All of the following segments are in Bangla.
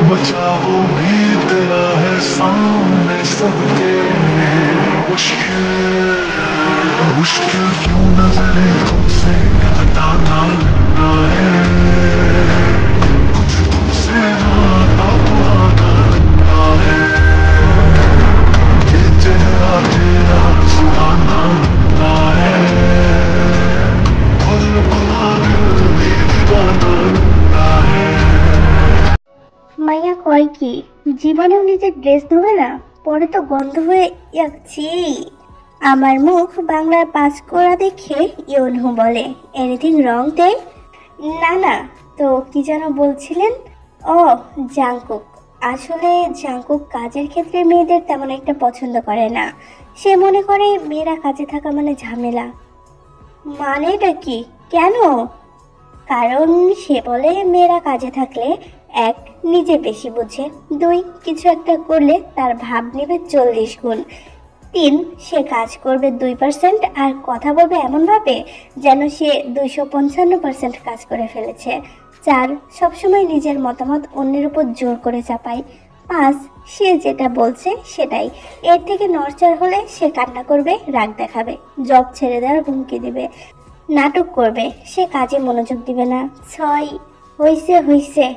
बचाओ भी तेरा है सामने सबके। मुश्किल मुश्किल क्यों नजरे तुमसे हटाना लगता है, कुछ तुमसे नाता पुराना लगता है। ये चेहरा तेरा सुहाना लगता है, पल पला दिल भी दीवाना लगता है। মাইয়া কয় কি, জীবনেও নিজের ড্রেস ধোবে না, পরে তো গন্ধ হয়ে যাচ্ছি। আমার মুখ বাংলার পাস করা দেখে ইয়নহু বলে, এনিথিং রং দে? না না, তো কি যেন বলছিলেন? ও, জাংকুক। আসলে জাংকুক কাজের ক্ষেত্রে মেয়েদের তেমন একটা পছন্দ করে না। সে মনে করে মেয়েরা কাজে থাকা মানে ঝামেলা। মানেটা কি? কেন? কারণ সে বলে মেয়েরা কাজে থাকলে এক, নিজে বেশি বোঝে, দুই, কিছু একটা করলে তার ভাব নেবে 40 গুণ, তিন, সে কাজ করবে 2% আর কথা বলবে এমনভাবে যেন সে 255% কাজ করে ফেলেছে, চার, সবসময় নিজের মতামত অন্যের উপর জোর করে চাপায়, পাঁচ, সে যেটা বলছে সেটাই, এর থেকে নড়চড় হলে সে কান্না করবে, রাগ দেখাবে, জব ছেড়ে দেওয়ার হুমকি দিবে, নাটক করবে, সে কাজে মনোযোগ দিবে না, ছয়, হইছে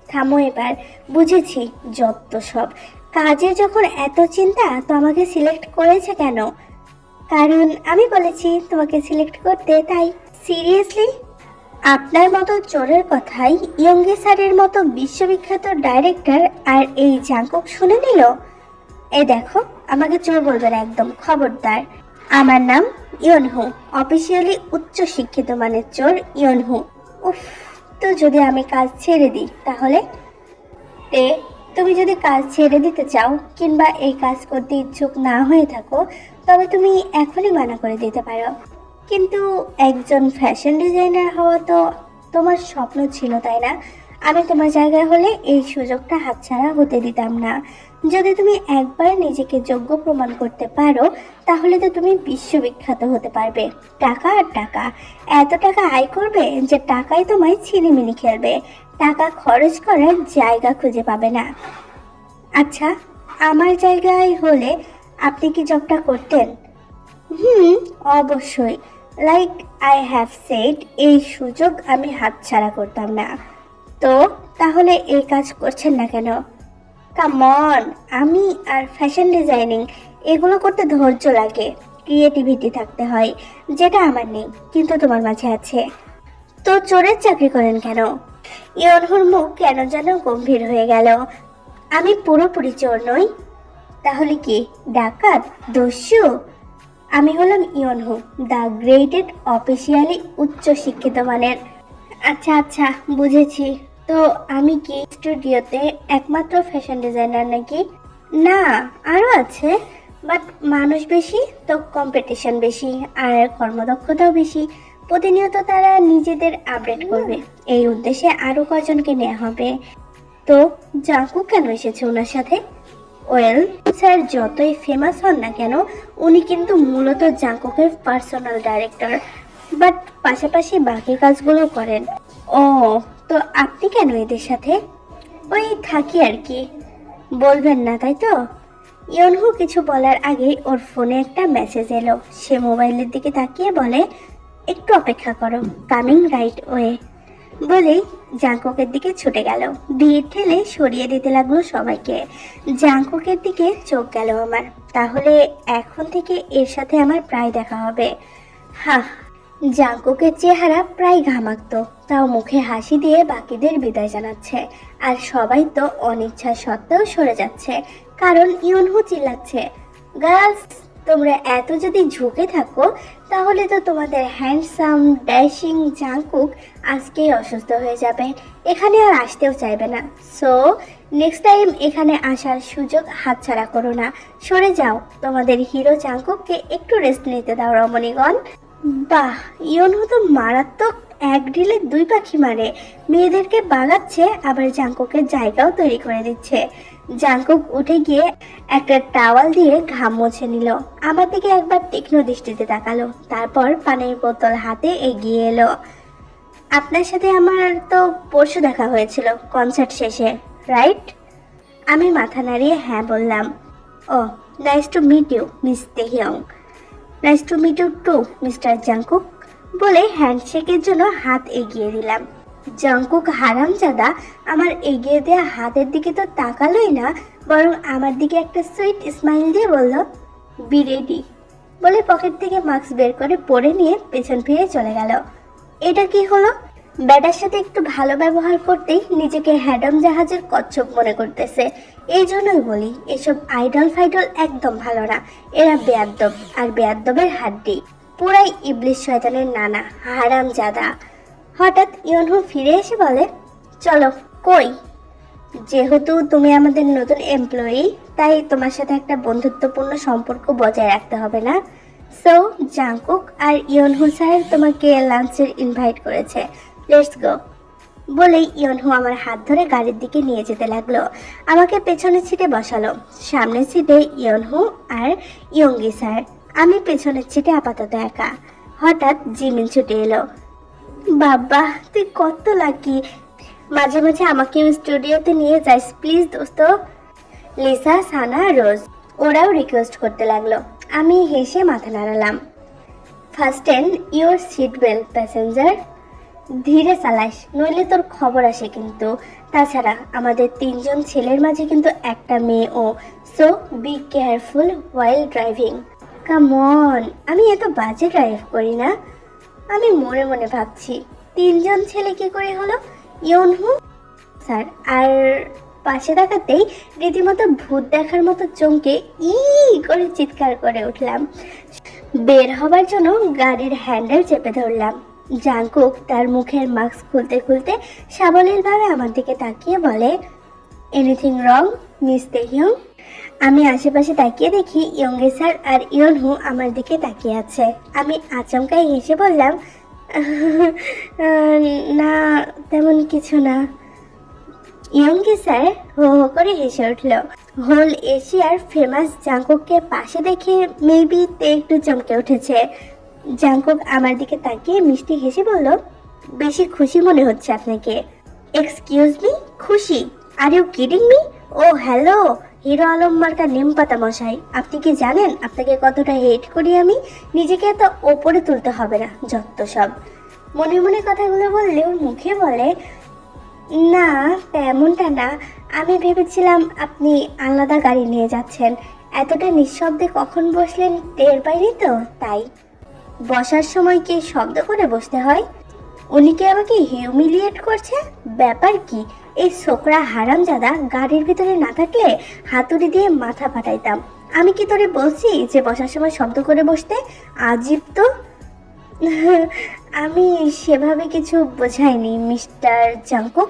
থামো এবার, বুঝেছি যত সব। কাজের যখন এত চিন্তা তো আমাকে সিলেক্ট করেছে কেন? কারণ আমি বলেছি তোমাকে সিলেক্ট করতে, তাই। সিরিয়াসলি? আপনার মতো চোরের কথাই ইয়ঙ্গি স্যারের মতো বিশ্ববিখ্যাত ডাইরেক্টর আর এই জাংকুক শুনে নিল? এই দেখো, আমাকে চোর বলবে না একদম, খবরদার। আমার নাম ইয়নহু, অফিসিয়ালি উচ্চ শিক্ষিত মানের চোর ইয়নহু। উফ, তো যদি আমি কাজ ছেড়ে দিই তাহলে? তুমি যদি কাজ ছেড়ে দিতে চাও কিংবা এই কাজ করতে ইচ্ছুক না হয়ে থাকো তবে তুমি এখনই মানা করে দিতে পারো, কিন্তু একজন ফ্যাশন ডিজাইনার হওয়া তো তোমার স্বপ্ন ছিল, তাই না? আমি তোমার জায়গায় হলে এই সুযোগটা হাতছাড়া হতে দিতাম না। যদি তুমি একবার নিজেকে যোগ্য প্রমাণ করতে পারো তাহলে তো তুমি বিশ্ববিখ্যাত হতে পারবে। টাকা আর টাকা, এত টাকা আয় করবে যে টাকাই তোমায় ছিনিমিনি খেলবে, টাকা খরচ করার জায়গা খুঁজে পাবে না। আচ্ছা, আমার জায়গায় হলে আপনি কি জবটা করতেন? অবশ্যই। লাইক আই হ্যাভ সেড, এই সুযোগ আমি হাতছাড়া করতাম না। তো তাহলে এই কাজ করছেন না কেন? কাম অন, আমি আর ফ্যাশন ডিজাইনিং এগুলো করতে ধৈর্য লাগে, ক্রিয়েটিভিটি থাকতে হয়, যেটা আমার নেই কিন্তু তোমার মাঝে আছে। তো চোরের চাকরি করেন কেন? ইয়নহুর মুখ কেন যেন গম্ভীর হয়ে গেল। আমি পুরোপুরি চোর নই। তাহলে কি, ডাকাত, দস্যু? আমি হলাম ইয়নহু, দ্য গ্রেটেড, অফিসিয়ালি উচ্চ শিক্ষিত মানের। আচ্ছা বুঝেছি। তো আমি কি স্টুডিওতে একমাত্র ফ্যাশন ডিজাইনার নাকি? না, আরও আছে, বাট মানুষ বেশি তো কম্পিটিশন বেশি আর কর্মদক্ষতাও বেশি। প্রতিনিয়ত তারা নিজেদের আপডেট করবে, এই উদ্দেশ্যে আরও কয়জনকে নেওয়া হবে। তো জাংকুক কেন এসেছে ওনার সাথে? ওয়েল স্যার যতই ফেমাস হন না কেন উনি কিন্তু মূলত জাংকুকের পার্সোনাল ডাইরেক্টর, বাট পাশাপাশি বাকি কাজগুলো করেন। ও, তো আপনি কেন এদের সাথে? ওই থাকি আর কি। বলবেন না তাই তো? ইয়নহু কিছু বলার আগেই ওর ফোনে একটা মেসেজ এলো। সে মোবাইলের দিকে তাকিয়ে বলে, একটু অপেক্ষা করো, কামিং রাইট ওয়ে বলেই জাংকুকের দিকে ছুটে গেল। ভিড় ঠেলে সরিয়ে দিতে লাগলো সবাইকে। জাংকুকের দিকে চোখ গেল আমার, তাহলে এখন থেকে এর সাথে আমার প্রায় দেখা হবে। হ্যাঁ, জাংকুকের চেহারা প্রায় ঘামাক্ত, তাও মুখে হাসি দিয়ে বাকিদের বিদায় জানাচ্ছে। আর সবাই তো অনিচ্ছা সত্ত্বেও সরে যাচ্ছে, কারণ ইয়নহু চিল্লাচ্ছে, গার্লস, তোমরা এত যদি ঝুঁকে থাকো তাহলে তো তোমাদের হ্যান্ডসাম ড্যাশিং জাংকুক আজকেই অসুস্থ হয়ে যাবে, এখানে আর আসতেও চাইবে না। সো নেক্সট টাইম এখানে আসার সুযোগ হাতছাড়া করো না, সরে যাও, তোমাদের হিরো জাংকুককে একটু রেস্ট নিতে দাও রমণীগণ। বাহ, ইয়নহু তো মারাত্মক, এক ঢিলে দুই পাখি মারে, মেয়েদেরকে বাগাচ্ছে আবার জাংকুকের জায়গাও তৈরি করে দিচ্ছে। জাংকুক উঠে গিয়ে একটা টাওয়াল দিয়ে ঘাম মুছে নিল, আমার দিকে একবার তীক্ষ্ণ দৃষ্টিতে তাকালো, তারপর পানির বোতল হাতে এগিয়ে এলো। আপনার সাথে আমার তো পরশু দেখা হয়েছিল কনসার্ট শেষে, রাইট? আমি মাথা নাড়িয়ে হ্যাঁ বললাম। ও, nice to meet you Miss Taehyung. Nice to meet you too Mister Jungkook বলে হ্যান্ডশেকের জন্য হাত এগিয়ে দিলাম। জাংকুক হারামজাদা আমার এগিয়ে দেওয়া হাতের দিকে তো তাকালোই না, বরং আমার দিকে একটা সুইট স্মাইল দিয়ে বলল, বি রেডি বলে পকেট থেকে মাস্ক বের করে পরে নিয়ে পেছন ফিরে চলে গেল। এটা কি হলো? ব্যাটার সাথে একটু ভালো ব্যবহার করতেই নিজেকে হ্যাডম জাহাজের কচ্ছপ মনে করতেছে। এই জন্যই বলি এসব আইডল ফাইডল একদম ভালো না। এরা বেয়াদ্দব, আর বেয়াদ্দবের হাড্ডি। পুরাই ইবলিশ শয়তানের নানা হারামজাদা। হঠাৎ ইয়নহু ফিরে এসে বলে, চলো। কই? যেহেতু তুমি আমাদের নতুন এমপ্লয়ি, তাই তোমার সাথে একটা বন্ধুত্বপূর্ণ সম্পর্ক বজায় রাখতে হবে না? সো জাংকুক আর ইয়নহু স্যার তোমাকে লাঞ্চের ইনভাইট করেছে, লেটস গো বলেই ইয়নহু আমার হাত ধরে গাড়ির দিকে নিয়ে যেতে লাগলো। আমাকে পেছনের সিটে বসালো। সামনের সিটে ইয়নহু আর ইয়ঙ্গি স্যার, আমি পেছনের সিটে আপাতত একা। হঠাৎ জিমিন ছুটে এলো। বাবা তুই কত লাকি, মাঝে মাঝে আমাকেও স্টুডিওতে নিয়ে যাস প্লিজ দোস্ত। লিসা, সানা, রোজ ওরাও রিকোয়েস্ট করতে লাগলো। আমি হেসে মাথা নাড়ালাম। Fasten your seat belt passenger, ধীরে চালাস নইলে তোর খবর আসে কিন্তু। তাছাড়া আমাদের 3 জন ছেলের মাঝে কিন্তু একটা মেয়ে ও, so be careful while driving. Come on, আমি এত বাজে ড্রাইভ করি না। আমি মনে মনে ভাবছি 3 জন ছেলে কি করে হলো? ইয়নহু স্যার আর পাশে তাকাতেই রীতিমতো ভূত দেখার মতো চমকে ই করে চিৎকার করে উঠলাম। বের হবার জন্য গাড়ির হ্যান্ডেল চেপে ধরলাম। জাংকুক তার মুখের মাস্ক খুলতে খুলতে সাবলীলভাবে আমার দিকে তাকিয়ে বলে, এনিথিং রং মিস তেহিয়ং? আমি আশেপাশে তাকিয়ে দেখি ইয়ঙ্গে স্যার আর ইয়নহু আমার দিকে তাকিয়ে আছে। আমি আচমকাই হেসে বললাম, না তেমন কিছু না। ইয়ঙ্গি স্যার হো হো করে হেসে উঠল। হোল এশিয়ার ফেমাস জাংকুককে পাশে দেখে মেবি তে একটু চমকে উঠেছে। জাংকুক আমার দিকে তাকিয়ে মিষ্টি হেসে বলল, বেশি খুশি মনে হচ্ছে আপনাকে। এক্সকিউজ মি, খুশি? Are you kidding me? ও হ্যালো হিরো আলম মার্কা নিমপাতা মশাই, আপনি কি জানেন আপনাকে কতটা হেট করি আমি? নিজেকে এত ওপরে তুলতে হবে না, যত সব। মনে মনে কথাগুলো বললেও মুখে বলে, না তেমনটা না, আমি ভেবেছিলাম আপনি আলাদা গাড়ি নিয়ে যাচ্ছেন। এতটা নিঃশব্দে কখন বসলেন টের পাইনি তো, তাই। বসার সময় কি শব্দ করে বসতে হয়? উনি কি আমাকে হিউমিলিয়েট করছে? ব্যাপার কি? এই ছোকরা হারামজাদা গাড়ির ভিতরে না থাকলে হাতুড়ি দিয়ে মাথা ফাটাইতাম। আমি কি তোরে বলছি যে বসার সময় শব্দ করে বসতে? আজীব তো। আমি সেভাবে কিছু বোঝাইনি মিস্টার জাংকুক।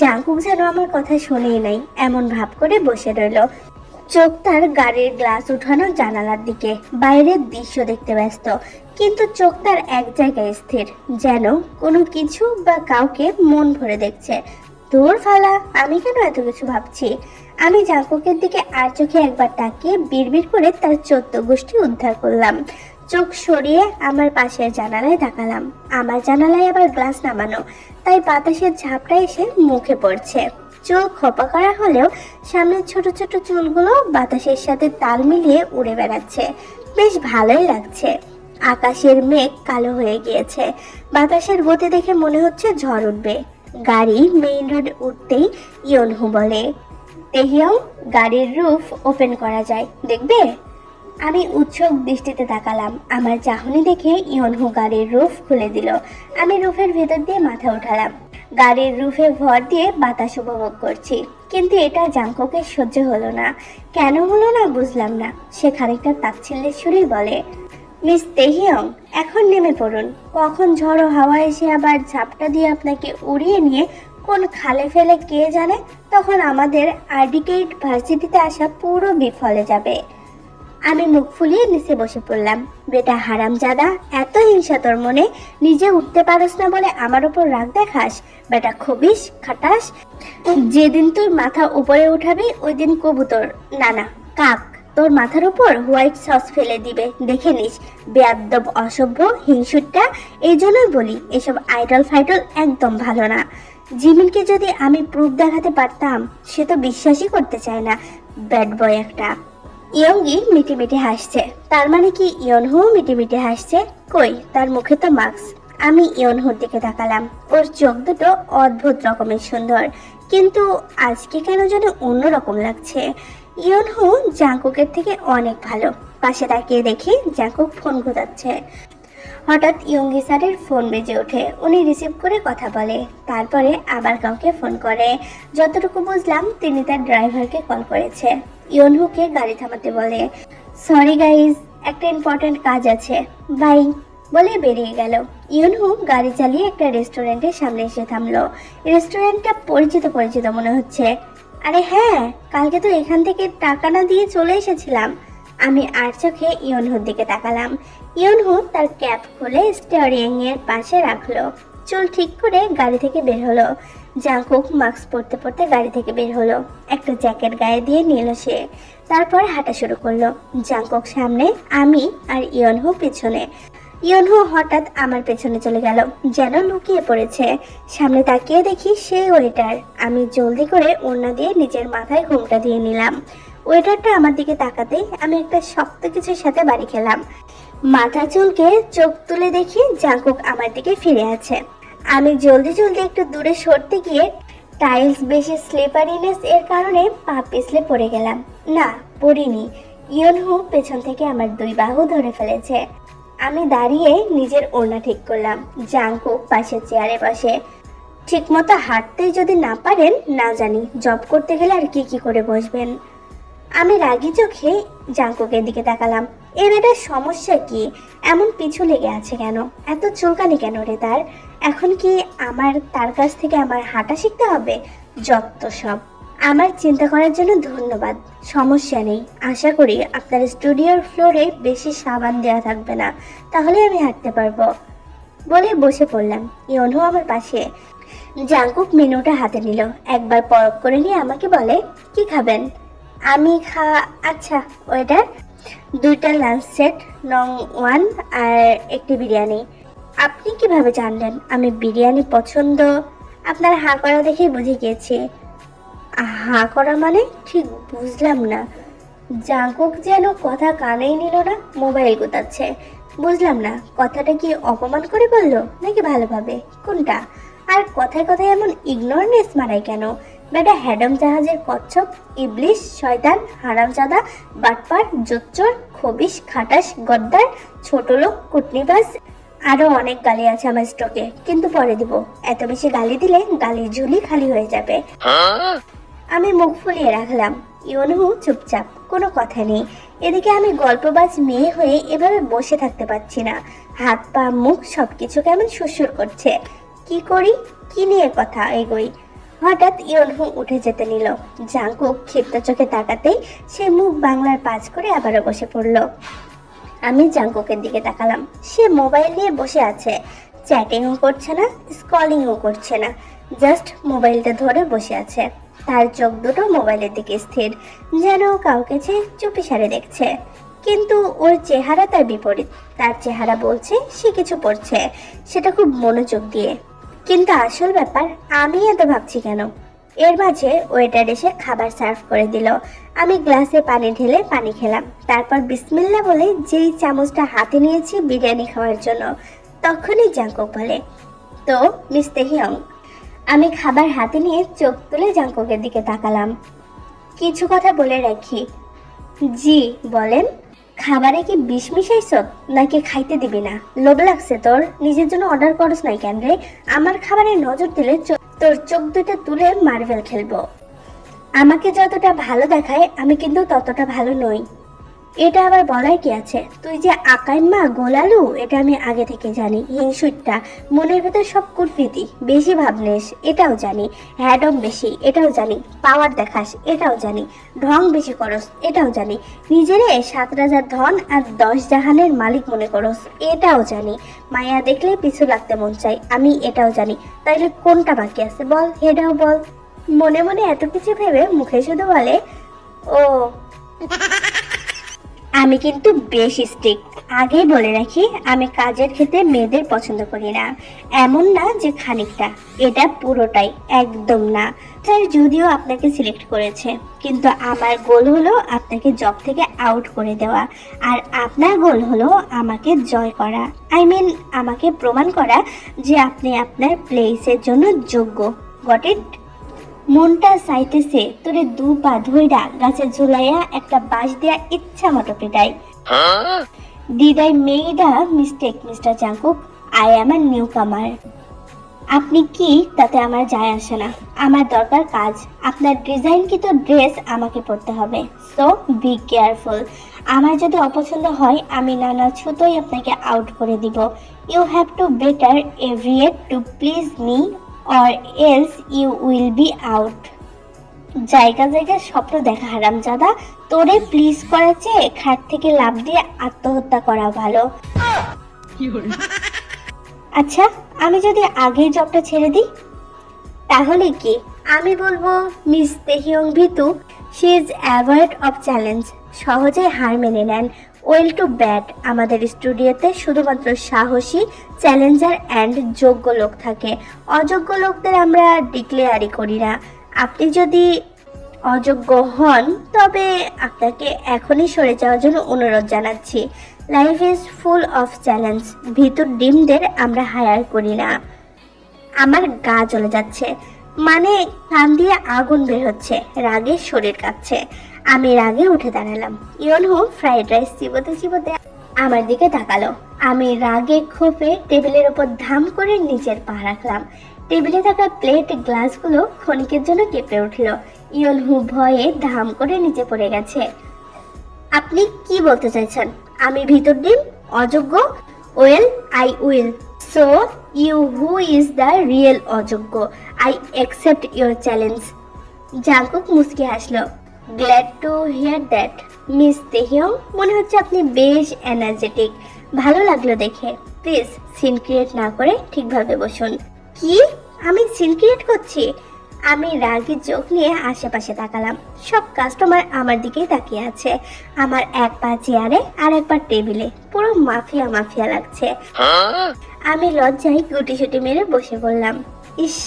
জাংকুক যেন আমার কথা শোনেই নাই, এমন ভাব করে বসে রইল। চোখ তার গাড়ির গ্লাস উঠানো জানালার দিকে, বাইরের দৃশ্য দেখতে ব্যস্ত। কিন্তু চোখ তার এক জায়গায় স্থির, যেন কোনো কিছু বা কাউকে মন ভরে দেখছে। দূর ফালা, আমি কেন এত কিছু ভাবছি? আমি জাংকুকের দিকে আর চোখে একবার তাকিয়ে বিড়বিড় করে তার 14 গোষ্ঠী উদ্ধার করলাম। চোখ সরিয়ে আমার পাশের জানালায় তাকালাম। আমার জানালায় আবার গ্লাস নামানো, তাই বাতাসের ঝাপটা এসে মুখে পড়ছে। চুল খোপা করা হলেও সামনের ছোট ছোট চুলগুলো বাতাসের সাথে তাল মিলিয়ে উড়ে বেড়াচ্ছে। বেশ ভালোই লাগছে। আকাশের মেঘ কালো হয়ে গিয়েছে। বাতাসের গতি দেখে মনে হচ্ছে ঝড় উঠবে। গাড়ি মেইন রোডে উঠতেই ইয়নহু বলে, তেহিয়ং, গাড়ির রুফ ওপেন করা যায়, দেখবে? আমি উৎসুক দৃষ্টিতে তাকালাম। আমার চাহনি দেখে ইয়নহু গাড়ির রুফ খুলে দিল। আমি রুফের ভেতর দিয়ে মাথা উঠালাম। গাড়ির রুফে ভর দিয়ে বাতাস উপভোগ করছি। কিন্তু এটা জাংকুকের সহ্য হলো না। কেন হলো না বুঝলাম না। সে খানিকটা তাচ্ছিল্যের সুরেই বলে, মিস তেহিয়ং, এখন নেমে পড়ুন। কখন ঝড়ো হাওয়া এসে আবার ঝাপটা দিয়ে আপনাকে উড়িয়ে নিয়ে কোন খালে ফেলে কে জানে, তখন আমাদের আর্ডিকেট ভার্সিটিতে আসা পুরো বিফলে যাবে। আমি মুখ ফুলিয়ে নিচে বসে পড়লাম। বেটা হারামজাদা, এত হিংসা তোর মনে? নিজে উঠতে পারস না বলে আমার উপর রাগ দেখাস? বেটা খবিস, খাটাস। যেদিন তুই মাথা উপরে উঠাবি ওই দিন কবুতর, না না কাক, তোর মাথার উপর হোয়াইট সস ফেলে দিবে, দেখে নিস। বেয়াদ্দব, অসভ্য, হিংসুটটা। এই জন্যই বলি এসব আইডল ফাইডল একদম ভালো না। জিমিনকে যদি আমি প্রুফ দেখাতে পারতাম, সে তো বিশ্বাসই করতে চায় না। ব্যাড বয় একটা। ইয়ঙ্গি মিটি মিটি হাসছে। তার মানে কি ইয়নহু মিটি মিটি হাসছে? কই, তার মুখে তো মাস্ক। আমি ইয়নহুর দিকে তাকালাম। ওর চোখ দুটো অদ্ভুত রকমের সুন্দর, কিন্তু আজকে কেন যেন অন্যরকম লাগছে। ইয়নহু জাঙ্কুকের থেকে অনেক ভালো। পাশে তাকিয়ে দেখি জাঙ্কুক ফোন ঘোরাচ্ছে। হঠাৎ ইয়ঙ্গি স্যারের ফোন বেজে ওঠে। উনি রিসিভ করে কথা বলে, তারপরে আবার কাউকে ফোন করে। যতটুকু বুঝলাম তিনি তার ড্রাইভারকে কল করেছে। ইয়নহুকে গাড়ি থামাতে বলে। সরি গাইজ, একটা ইম্পর্ট্যান্ট কাজ আছে, বাই বলে বেরিয়ে গেল। ইয়নহু গাড়ি চালিয়ে একটা রেস্টুরেন্টের সামনে এসে থামলো। রেস্টুরেন্টটা পরিচিত পরিচিত মনে হচ্ছে। আরে হ্যাঁ, কালকে তো এখান থেকে টাকা না দিয়ে চলে এসেছিলাম। আমি আর চোখে ইয়নহুর দিকে তাকালাম। ইয়নহু তার ক্যাপ খুলে স্টিয়ারিং এর পাশে রাখলো। চুল ঠিক করে গাড়ি থেকে বের হলো। জাঙ্কুক মাস্ক পরতে পরতে গাড়ি থেকে বের হলো। একটা জ্যাকেট গায়ে দিয়ে নিল সে। তারপর হাঁটা শুরু করলো। জাঙ্কুক সামনে, আমি আর ইয়নহু পিছনে। ইয়নহু হঠাৎ আমার পেছনে চলে গেল, যেন লুকিয়ে পড়েছে। সামনে তাকিয়ে দেখি সে ওয়েটার। আমি জলদি করে ওড়না দিয়ে নিজের মাথায় ঘোমটা দিয়ে নিলাম। ওয়েটারটা আমার দিকে তাকাতেই আমি একটা শক্ত কিছুর সাথে বাড়ি খেলাম। মাথা চুলকে চোখ তুলে দেখি জাঙ্কুক আমার দিকে ফিরে আছে। আমি জলদি জলদি একটু দূরে সরতে গিয়ে টাইলস বেশি স্লিপারিনেস এর কারণে পা পিছলে পড়ে গেলাম। না, পড়িনি। ইয়নহু পেছন থেকে আমার দুই বাহু ধরে ফেলেছে। আমি দাঁড়িয়ে নিজের ওড়না ঠিক করলাম। জাঙ্কুক পাশের চেয়ারে বসে। ঠিক মতো হাঁটতেই যদি না পারেন, না জানি জব করতে গেলে আর কি করে বসবেন। আমি রাগি চোখে জাঙ্কুকের দিকে তাকালাম। এ বেটার সমস্যা কি? এমন পিছু লেগে আছে কেন? এত চুলকানি কেন রে তার? এখন কি আমার তার কাছ থেকে আমার হাঁটা শিখতে হবে? যত সব। আমার চিন্তা করার জন্য ধন্যবাদ। সমস্যা নেই, আশা করি আপনার স্টুডিওর ফ্লোরে বেশি সাবান দেওয়া থাকবে না, তাহলে আমি হাঁটতে পারবো বলে বসে পড়লাম। ইয়নহু আমার পাশে। জাঙ্কুক মেনুটা হাতে নিল, একবার পরখ করে নিয়ে আমাকে বলে, কি খাবেন? আমি আচ্ছা ওয়েটার, 2টা লাঞ্চ সেট নং 1 আর একটি বিরিয়ানি। আপনি কিভাবে জানলেন আমি বিরিয়ানি পছন্দ? আপনার হাঁ করা দেখেই বুঝে গিয়েছি। হাঁ করা মানে? ঠিক বুঝলাম না। জাঙ্কুক যেন কথা কানেই নিল না, মোবাইল গোতাচ্ছে। বুঝলাম না, কথাটা কি অপমান করে বললো নাকি ভালোভাবে? কোনটা? আর কথায় কথায় এমন ইগনোরনেস মারাই কেন? বেটা হ্যাডম জাহাজের কচ্ছপ, ইবলিশ, শয়তান, হারামজাদা, বাটপার, জোচ্চর, খবিশ, খাটাস, গদ্দার, ছোট লোক, কুটনিবাজ, আরো অনেক গালি আছে আমার স্টকে, কিন্তু পরে দিব। এত বেশি গালি দিলে গালির ঝুলি খালি হয়ে যাবে। আমি মুখ ফুলিয়ে রাখলাম। ইয়নহু চুপচাপ, কোনো কথা নেই। এদিকে আমি গল্পবাজ মেয়ে হয়ে এভাবে বসে থাকতে পারছি না। হাত পা মুখ সবকিছু কেমন সুরসুর করছে। কি করি, কি নিয়ে কথা এগোই? হঠাৎ ইয়নহু উঠে যেতে নিল। জাঙ্কুক ক্ষিপ্ত চোখে তাকাতেই সে মুখ বাংলার পাঁচ করে আবারও বসে পড়ল। আমি জাঙ্কুকের দিকে তাকালাম। সে মোবাইল নিয়ে বসে আছে। চ্যাটিংও করছে না, স্ক্রলিংও করছে না, জাস্ট মোবাইলটা ধরে বসে আছে। তার চোখ দুটো মোবাইলের দিকে স্থির, যেন কাউকে চুপি সারে দেখছে। কিন্তু ওর চেহারা তার বিপরীত। তার চেহারা বলছে সে কিছু পড়ছে, সেটা খুব মনোযোগ দিয়ে। কিন্তু আসল ব্যাপার, আমি এত ভাবছি কেন? এর মাঝে ওয়েটার এসে খাবার সার্ভ করে দিল। আমি গ্লাসে পানি ঢেলে পানি খেলাম। তারপর বিসমিল্লাহ বলে যেই চামচটা হাতে নিয়েছি বিরিয়ানি খাওয়ার জন্য, তখনই জাঙ্কুক বলে, তো মিস তেহিয়ং। আমি খাবার হাতে নিয়ে চোখ তুলে জাঙ্কুকের দিকে তাকালাম। কিছু কথা বলে রাখি। জি বলেন। খাবারে কি বিষ মিশাইছ নাকি খাইতে দিবি না? লোভ লাগছে তোর? নিজের জন্য অর্ডার করস নাই কেন রে? আমার খাবারে নজর দিলে তোর চোখ দুটো তুলে মার্বেল খেলবো। আমাকে যতটা ভালো দেখায় আমি কিন্তু ততটা ভালো নই। এটা আবার বলার কি আছে? তুই যে আকাইম্মা গোলালু, এটা আমি আগে থেকে জানি। হিংসুটটা, মনের ভেতর সব কুটফিতি, বেশি ভাবনিস এটাও জানি। হ্যাডম বেশি এটাও জানি। পাওয়ার দেখাস এটাও জানি। ঢং বেশি করস এটাও জানি। নিজেরে 7 রাজার ধন আর 10 জাহানের মালিক মনে করস এটাও জানি। মায়া দেখলে পিছু লাগতে মন চাই, আমি এটাও জানি। তাইলে কোনটা বাকি আছে বল, এটাও বল। মনে মনে এত কিছু ভেবে মুখে শুধু বলে, ও। আমি আমি কিন্তু বেশ স্ট্রিক্ট। আগেই বলে রাখি, আমি কাজের ক্ষেত্রে মেয়েদের পছন্দ করি না। এমন না যে খানিকটা, এটা পুরোটাই, একদম না। স্যার যদিও আপনাকে সিলেক্ট করেছে, কিন্তু আমার গোল হলো আপনাকে জব থেকে আউট করে দেওয়া, আর আপনার গোল হলো আমাকে জয় করা। আই মিন আমাকে প্রমাণ করা যে আপনি আপনার প্লেসের জন্য যোগ্য। Got it? মনটা চাইতেছে তোরে দু পা ধইরা গাছে ঝুলাইয়া একটা বাঁশ দিয়া ইচ্ছা মতো পিটাই। Did I made a mistake Mister Jungkook? I am a new comer. আপনি কি তাতে আমার যায় আসে না। আমার দরকার কাজ। আপনার ডিজাইনকৃত ড্রেস আমাকে পরতে হবে। So be careful. আমার যদি অপছন্দ হয় আমি নানা ছুতোই আপনাকে আউট করে দিব। ইউ হ্যাভ টু বেটার এভরিয়েট to please me or else you will be out. জায়গা জায়গায় স্বপ্ন দেখা হারামজাদা। তোরে প্লিজ করার চেয়ে খাট থেকে লাফ দিয়ে আত্মহত্যা করা ভালো। আচ্ছা, আমি যদি আগেই জবটা ছেড়ে দিই তাহলে কি? আমি বলবো মিস তেহিয়ং ভিতু, she is avoid of challenge. সহজে হার মেনে নেন। ওয়েল টু ব্যাড, আমাদের স্টুডিওতে শুধুমাত্র সাহসী, চ্যালেঞ্জার অ্যান্ড যোগ্য লোক থাকে। অযোগ্য লোকদের আমরা ডিক্লেয়ারই করি না। আপনি যদি অযোগ্য হন তবে আপনাকে এখনই সরে যাওয়ার জন্য অনুরোধ জানাচ্ছি। Life is full of challenge. ভিতর ডিমদের আমরা হায়ার করি না। আমার গা জ্বলে যাচ্ছে, মানে কান দিয়ে আগুন বের হচ্ছে, রাগে শরীর কাঁপছে। আমি রাগে উঠে দাঁড়ালাম। ইয়নহু ফ্রাইড রাইস চিবোতে চিবোতে আমার দিকে তাকালো। আমি রাগে ক্ষোভে টেবিলের ওপর ধাম করে নিচের পা রাখলাম। টেবিলে থাকা প্লেট গ্লাসগুলো ক্ষণিকের জন্য কেঁপে উঠল। ইয়নহু ভয়ে ধাম করে নিচে পড়ে গেছে। আপনি কি বলতে চাইছেন? আমি ভিতর ডিম, অযোগ্য? Well, I will. So, you who is the real অযোগ্য? I accept your challenge. Jungkook মুস্কি হাসলো। Glad to hear that, Miss Taehyung. মনে হচ্ছে আপনি বেশ এনার্জেটিক। ভালো লাগলো দেখে। প্লিজ সিন ক্রিয়েট না করে ঠিকভাবে বসুন। কি? আমি সিন ক্রিয়েট করছি? আমি রাগী চোখ নিয়ে আশেপাশে তাকালাম। সব কাস্টমার আমার দিকেই তাকিয়ে আছে। আমার এক পা চেয়ারে আর এক পা টেবিলে। পুরো মাফিয়া মাফিয়া লাগছে। আমি লজ্জায় গুটিসুটি মেরে বসে পড়লাম। ইস,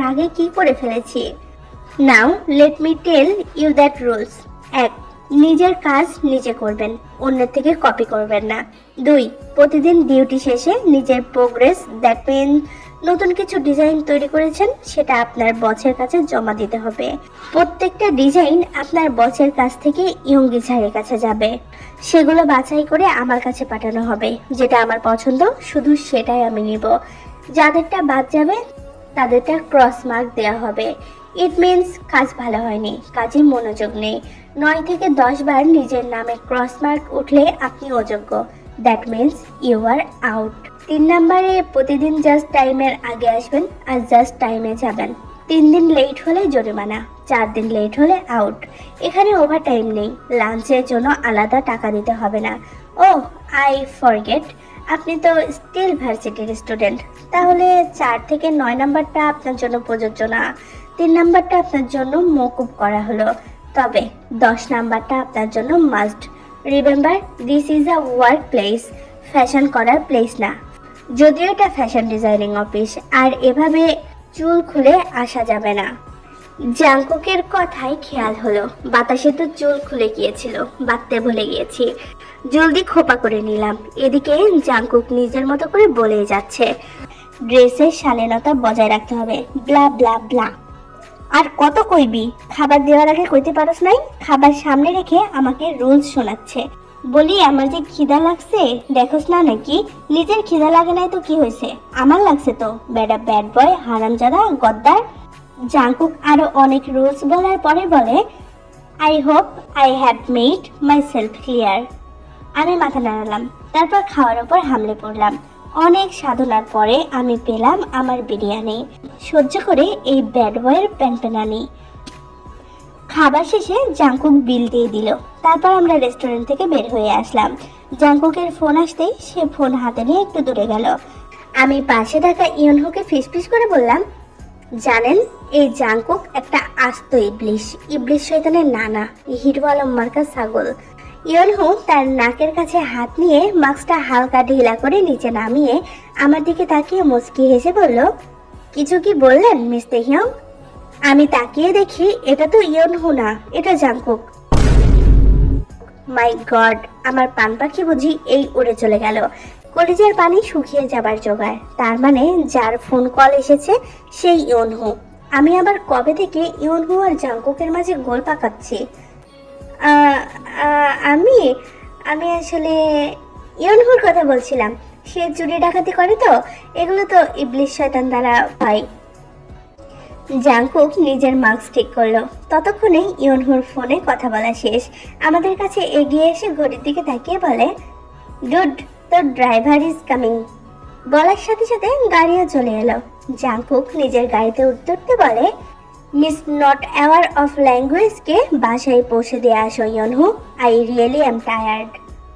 রাগে কি করে ফেলেছি। Now let me tell you that rules. 1. নিজের কাজ নিজে করবেন, অন্যের থেকে কপি করবেন না। 2. প্রতিদিন ডিউটি শেষে নিজের প্রোগ্রেস দেখবেন। নতুন কিছু ডিজাইন তৈরি করেছেন সেটা আপনার বসের কাছে জমা দিতে হবে। প্রত্যেকটা ডিজাইন আপনার বসের কাছ থেকে ইয়ঙ্গি স্যারের কাছে যাবে। সেগুলো বাছাই করে আমার কাছে পাঠানো হবে। যেটা আমার পছন্দ শুধু সেটাই আমি নিব। যাদেরটা বাদ যাবে তাদেরটা ক্রস মার্ক দেওয়া হবে। ইট মিনস কাজ ভালো হয়নি, কাজে মনোযোগ নেই। 9 থেকে 10 বার নিজের নামে ক্রস মার্ক উঠলে আপনি অযোগ্য। That means you are out. 3 নম্বরে প্রতিদিন জাস্ট টাইমের আগে আসবেন আর জাস্ট টাইমে যাবেন। 3 দিন লেট হলে জরিমানা, 4 দিন লেট হলে আউট। এখানে ওভার টাইম নেই, লাঞ্চের জন্য আলাদা টাকা দিতে হবে না। ও আই ফরগেট, আপনি তো স্টিল ভার্সিটির স্টুডেন্ট। তাহলে 4 থেকে 9 নাম্বারটা আপনার জন্য প্রযোজ্য না। 3 নাম্বারটা আপনার জন্য মওকুফ করা হলো। তবে 10 নাম্বারটা আপনার জন্য must. Remember, this is a work place, fashion করার প্লেস না। যদিও এটা ফ্যাশন ডিজাইনিং অফিস, আর এভাবে চুল খুলে আসা যাবে না। জাঙ্কুকের কথায় খেয়াল হলো বাতাসে তো চুল খুলে গিয়েছিল, বাঁধতে ভুলে গিয়েছি। জলদি খোপা করে নিলাম। এদিকে জাঙ্কুক নিজের মতো করে বলেই যাচ্ছে, ড্রেসের শালীনতা বজায় রাখতে হবে, ব্লা ব্লা ব্লা। আর কত কইবি? খাবার দেওয়ার আগে কইতে পারস নাই? খাবার সামনে রেখে আমাকে রুলস শোনাচ্ছে। বলি আমার যে খিদা লাগছে দেখোস না নাকি? নিজের খিদা লাগে নাই তো কি হয়েছে? আমার লাগছে তো। বেডা ব্যাড বয়, হারামজাদা, গদ্দার। জাঙ্কুক আরো অনেক রুলস বলার পরে বলে, I hope I have made my self clear. আমি মাথা নাড়ালাম, তারপর খাওয়ার ওপর হামলে পড়লাম। অনেক সাধনার পরে আমি পেলাম আমার বিরিয়ানি। সহ্য করে এই ব্যাড বয়ের প্যানপ্যানানি। খাবার শেষে জাঙ্কুক বিল দিয়ে দিল। তারপর আমরা রেস্টুরেন্ট থেকে বের হয়ে আসলাম। জাঙ্কুকের ফোন আসতেই সে ফোন হাতে নিয়ে একটু দূরে গেল। আমি পাশে থাকা ইয়নহুকে ফিসফিস করে বললাম, জানেন এই জাঙ্কুক একটা আস্ত ইবলিশ, ইবলিশ শয়তানের নানা, হিরো আলম মার্কা ছাগল। ইয়নহু তার নাকের কাছে হাত নিয়ে মাস্কটা হালকা ঢিলা করে নিচে নামিয়ে আমার দিকে তাকিয়ে মুচকি হেসে বলল, কিছু কি বললেন মিস তেহিয়ং? আমি তাকিয়ে দেখি এটা তো ইয়নহু না, এটা জাংকুক। মাই গড, আমার পান পাখি বুঝি এই উড়ে চলে গেল। কলেজের পানি শুকিয়ে যাবার জোগাড়। তার মানে যার ফোন কল এসেছে সেই ইয়নহু। আমি আবার কবে থেকে ইয়নহু আর জাংকুকের মাঝে গোল পাকাচ্ছি? আ- আমি আমি আসলে ইয়নহুর কথা বলছিলাম। সে চুরি ডাকাতি করে তো, এগুলো তো ইবলিশ শয়তান দ্বারা হয়। জাংকুক নিজের মাস্ক ঠিক করলো। ততক্ষণে ইয়নহুর ফোনে কথা বলা শেষ। আমাদের কাছে এগিয়ে এসে ঘড়ির দিকে তাকিয়ে বলে, ডুড, তোর ড্রাইভার ইজ কামিং। বলার সাথে সাথে গাড়িও চলে এলো। জাংকুক নিজের গাড়িতে উঠতে উঠতে বলে, মিস নট অ্যাওয়ার অফ ল্যাঙ্গুয়েজকে বাসায় পৌঁছে দিয়ে আসো Yeonhu. I really am tired.